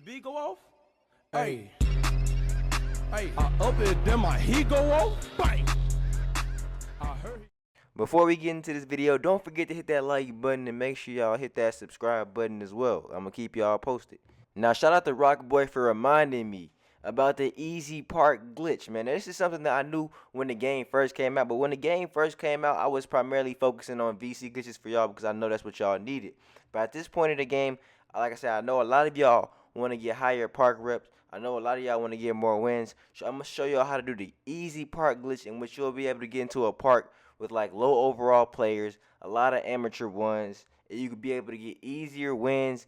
beat go off? Hey, I up it, then my heat go off? Bang! I heard. Before we get into this video, don't forget to hit that like button and make sure y'all hit that subscribe button as well. I'm gonna keep y'all posted. Now, shout out to Rock Boy for reminding me about the Easy Park glitch, man. Now, this is something that I knew when the game first came out, but when the game first came out, I was primarily focusing on VC glitches for y'all because I know that's what y'all needed. But at this point in the game, like I said, I know a lot of y'all want to get higher park reps. I know a lot of y'all want to get more wins. So I'm gonna show y'all how to do the Easy Park glitch, in which you'll be able to get into a park with like low overall players, a lot of amateur ones, and you could be able to get easier wins,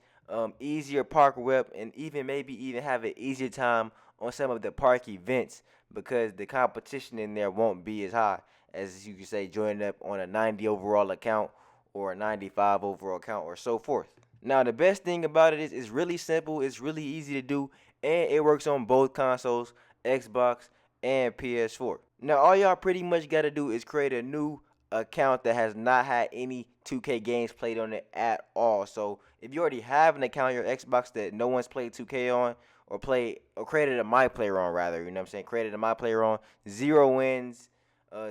easier park rep, and maybe even have an easier time on some of the park events because the competition in there won't be as high as you could say joining up on a 90 overall account or a 95 overall account or so forth. Now, the best thing about it is it's really simple, it's really easy to do, and it works on both consoles, Xbox and PS4. Now, all y'all pretty much got to do is create a new account that has not had any 2K games played on it at all. So if you already have an account on your Xbox that no one's played 2K on, or created a My Player on, rather, you know what I'm saying, created a My Player on, 0 wins,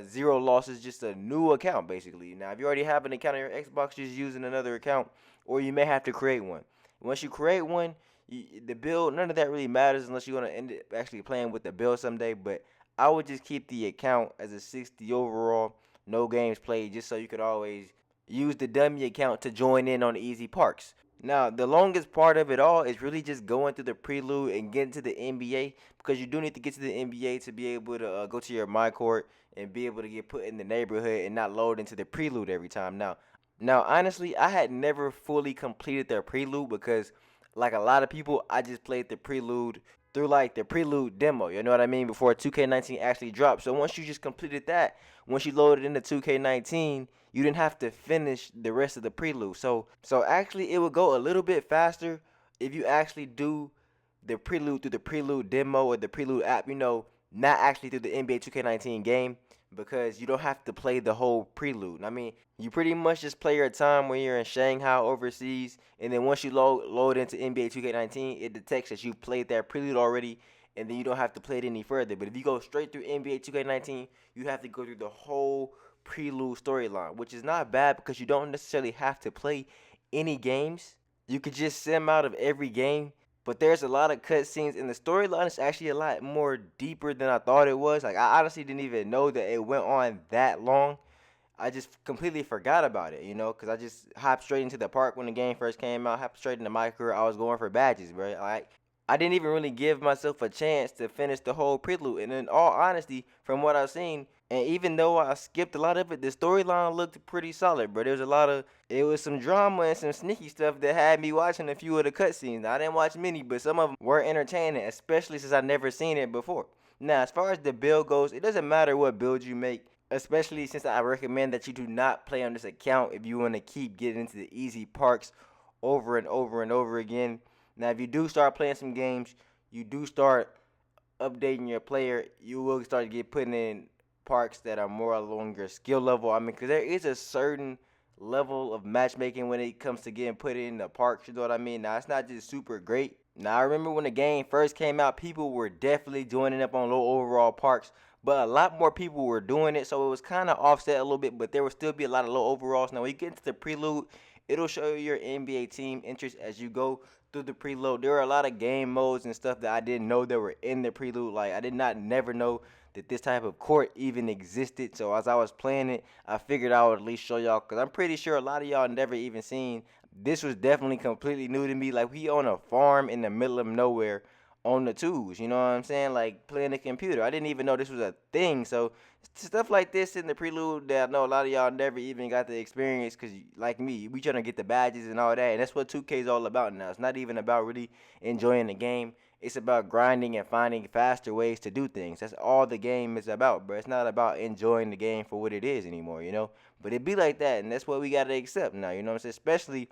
0 losses, just a new account basically. Now, if you already have an account on your Xbox, just using another account, or you may have to create one. Once you create one, the build, none of that really matters unless you're going to end up actually playing with the build someday, but I would just keep the account as a 60 overall, no games played, just so you could always use the dummy account to join in on the Easy Parks. Now, the longest part of it all is really just going through the prelude and getting to the NBA, because you do need to get to the NBA to be able to go to your My Court and be able to get put in the neighborhood and not load into the prelude every time. Now, honestly, I had never fully completed the prelude because, like a lot of people, I just played the prelude through like the prelude demo, you know what I mean, before 2K19 actually dropped. So once you just completed that, once you loaded into 2K19, you didn't have to finish the rest of the prelude. So actually it would go a little bit faster if you actually do the prelude through the prelude demo or the prelude app, you know, not actually through the NBA 2K19 game, because you don't have to play the whole prelude. I mean, you pretty much just play your time when you're in Shanghai overseas, and then once you load into NBA 2K19, it detects that you played that prelude already, and then you don't have to play it any further. But if you go straight through NBA 2K19, you have to go through the whole prelude storyline, which is not bad because you don't necessarily have to play any games. You could just sim out of every game. But there's a lot of cutscenes, and the storyline is actually a lot more deeper than I thought it was. Like, I honestly didn't even know that it went on that long. I just completely forgot about it, you know, because I just hopped straight into the park when the game first came out, hopped straight into my career. I was going for badges, bro. Like, I didn't even really give myself a chance to finish the whole prelude. And in all honesty, from what I've seen, and even though I skipped a lot of it, the storyline looked pretty solid, bro. It was some drama and some sneaky stuff that had me watching a few of the cutscenes. I didn't watch many, but some of them were entertaining, especially since I've never seen it before. Now, as far as the build goes, it doesn't matter what build you make, especially since I recommend that you do not play on this account if you want to keep getting into the easy parks over and over and over again. Now, if you do start playing some games, you do start updating your player, you will start to get put in parks that are more along your skill level. I mean, because there is a certain level of matchmaking when it comes to getting put in the parks, you know what I mean? Now, it's not just super great. Now, I remember when the game first came out, people were definitely joining up on low overall parks, but a lot more people were doing it, so it was kind of offset a little bit, but there would still be a lot of low overalls. Now, when you get into the prelude, it'll show you your NBA team interest as you go through the prelude. There are a lot of game modes and stuff that I didn't know that were in the prelude. Like, I did not never know that this type of court even existed. So as I was playing it, I figured I would at least show y'all, because I'm pretty sure a lot of y'all never even seen. This was definitely completely new to me. Like, we on a farm in the middle of nowhere on the twos, you know what I'm saying? Like, playing the computer. I didn't even know this was a thing. So stuff like this in the prelude that I know a lot of y'all never even got to experience, because like me, we trying to get the badges and all that, and that's what 2K is all about now. It's not even about really enjoying the game. It's about grinding and finding faster ways to do things. That's all the game is about, bro. It's not about enjoying the game for what it is anymore, you know? But it be like that, and that's what we got to accept now, you know what I'm saying? Especially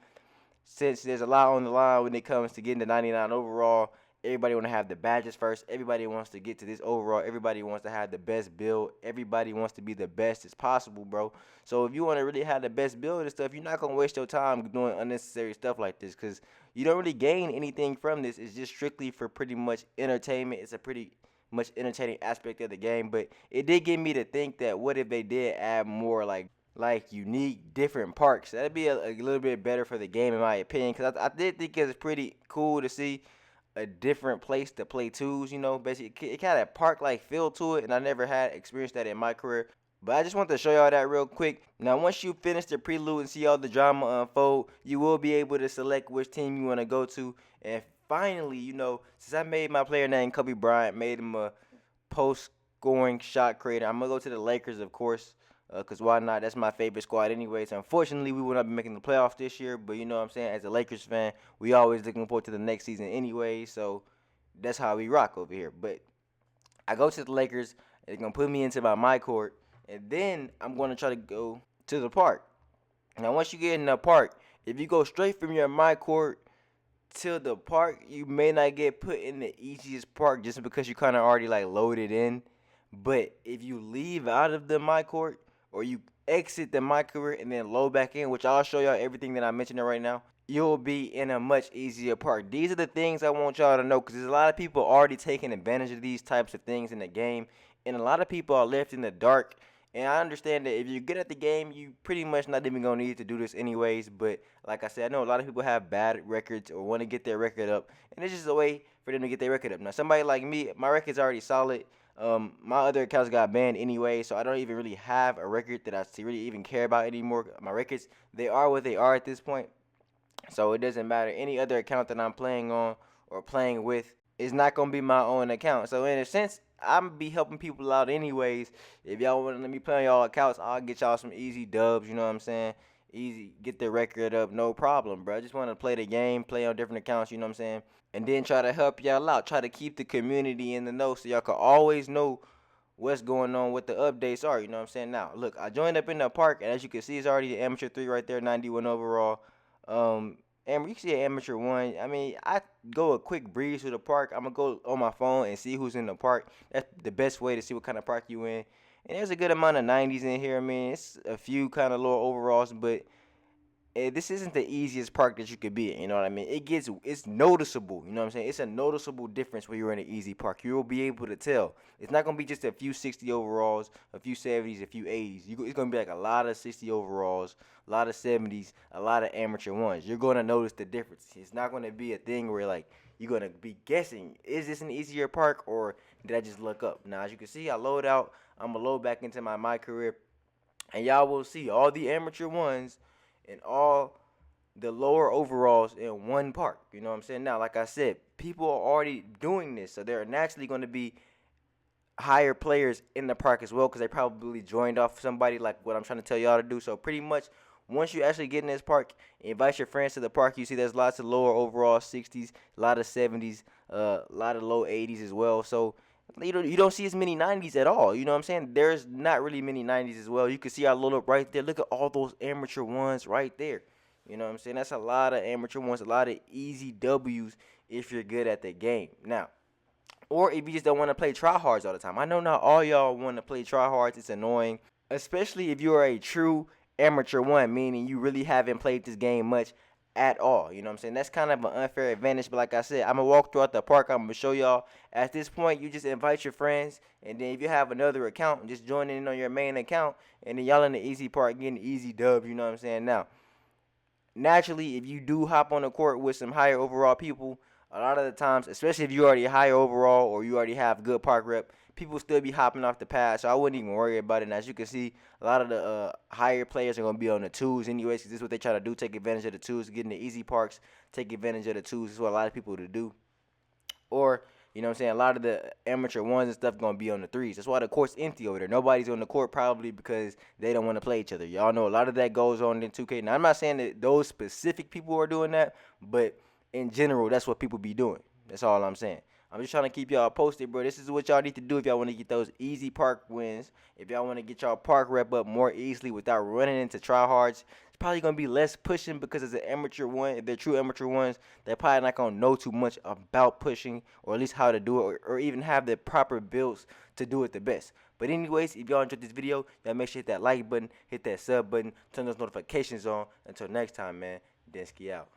since there's a lot on the line when it comes to getting the 99 overall. Everybody want to have the badges first. Everybody wants to get to this overall. Everybody wants to have the best build. Everybody wants to be the best as possible, bro. So if you want to really have the best build and stuff, you're not going to waste your time doing unnecessary stuff like this, because you don't really gain anything from this. It's just strictly for pretty much entertainment. It's a pretty much entertaining aspect of the game, but it did get me to think that what if they did add more like unique different parks? That'd be a little bit better for the game, in my opinion, because I did think it was pretty cool to see a different place to play twos. You know, basically it had a park like feel to it, and I never had experienced that in my career. But I just want to show y'all that real quick. Now, once you finish the prelude and see all the drama unfold, you will be able to select which team you want to go to. And finally, you know, since I made my player name Kobe Bryant, made him a post-scoring shot creator, I'm going to go to the Lakers, of course, because why not? That's my favorite squad anyways. Unfortunately, we will not be making the playoffs this year, but you know what I'm saying? As a Lakers fan, we always looking forward to the next season anyway, so that's how we rock over here. But I go to the Lakers, they're going to put me into my court, and then I'm going to try to go to the park. Now, once you get in the park, if you go straight from your my court to the park, you may not get put in the easiest park just because you kind of already like loaded in. But if you leave out of the my court, or you exit the my court and then load back in, which I'll show y'all everything that I'm mentioning right now, you'll be in a much easier park. These are the things I want y'all to know, because there's a lot of people already taking advantage of these types of things in the game, and a lot of people are left in the dark. And I understand that if you're good at the game, you pretty much not even going to need to do this anyways. But like I said, I know a lot of people have bad records or want to get their record up, and it's just a way for them to get their record up. Now, somebody like me, my record's already solid. My other accounts got banned anyway, so I don't even really have a record that I really even care about anymore. My records, they are what they are at this point, so it doesn't matter. Any other account that I'm playing on or playing with is not going to be my own account. So in a sense, I'm be helping people out anyways. If y'all want to let me play on y'all accounts, I'll get y'all some easy dubs, you know what I'm saying? Easy, get the record up, no problem, bro. I just want to play the game, play on different accounts, you know what I'm saying? And then try to help y'all out, try to keep the community in the know so y'all can always know what's going on, what the updates are, you know what I'm saying? Now, look, I joined up in the park, and as you can see, it's already the amateur 3 right there, 91 overall. And you can see an amateur 1. I mean, I go a quick breeze through the park. I'm going to go on my phone and see who's in the park. That's the best way to see what kind of park you in. And there's a good amount of 90s in here. I mean, it's a few kind of lower overalls, but this isn't the easiest park that you could be in, you know what I mean? It's noticeable, you know what I'm saying? It's a noticeable difference when you're in an easy park. You will be able to tell. It's not going to be just a few 60 overalls, a few 70s, a few 80s. It's going to be like a lot of 60 overalls, a lot of 70s, a lot of amateur 1s. You're going to notice the difference. It's not going to be a thing where like you're going to be guessing, is this an easier park or did I just look up? Now, as you can see, I load out. I'm going to load back into my career, and y'all will see all the amateur 1s and all the lower overalls in one park. You know what I'm saying? Now, like I said, people are already doing this, so there are naturally going to be higher players in the park as well, because they probably joined off somebody like what I'm trying to tell y'all to do. So pretty much, once you actually get in this park, invite your friends to the park. You see there's lots of lower overall 60s, a lot of 70s, a lot of low 80s as well. So you don't see as many 90s at all. You know what I'm saying? There's not really many 90s as well. You can see our load up right there. Look at all those amateur 1s right there. You know what I'm saying? That's a lot of amateur 1s, a lot of easy W's if you're good at the game. Now, or if you just don't want to play tryhards all the time. I know not all y'all want to play tryhards. It's annoying, especially if you are a true amateur 1, meaning you really haven't played this game much at all. You know what I'm saying? That's kind of an unfair advantage, but like I said, I'm going to walk throughout the park. I'm going to show y'all. At this point, you just invite your friends, and then if you have another account, just join in on your main account, and then y'all in the easy part getting easy dub, you know what I'm saying? Now, naturally, if you do hop on the court with some higher overall people, a lot of the times, especially if you already higher overall or you already have good park rep, people still be hopping off the pad, so I wouldn't even worry about it. And as you can see, a lot of the higher players are going to be on the 2s anyways, because this is what they try to do, take advantage of the 2s, get in the easy parks, take advantage of the 2s. This is what a lot of people do. Or, you know what I'm saying, a lot of the amateur 1s and stuff going to be on the 3s. That's why the court's empty over there. Nobody's on the court probably because they don't want to play each other. Y'all know a lot of that goes on in 2K. Now, I'm not saying that those specific people are doing that, but in general, that's what people be doing. That's all I'm saying. I'm just trying to keep y'all posted, bro. This is what y'all need to do if y'all want to get those easy park wins. If y'all want to get y'all park rep up more easily without running into tryhards. it's probably gonna be less pushing because it's an amateur one. If they're true amateur ones, they're probably not gonna know too much about pushing, or at least how to do it, or even have the proper builds to do it the best. But anyways, if y'all enjoyed this video, y'all make sure to hit that like button, hit that sub button, turn those notifications on. Until next time, man, DENSKI out.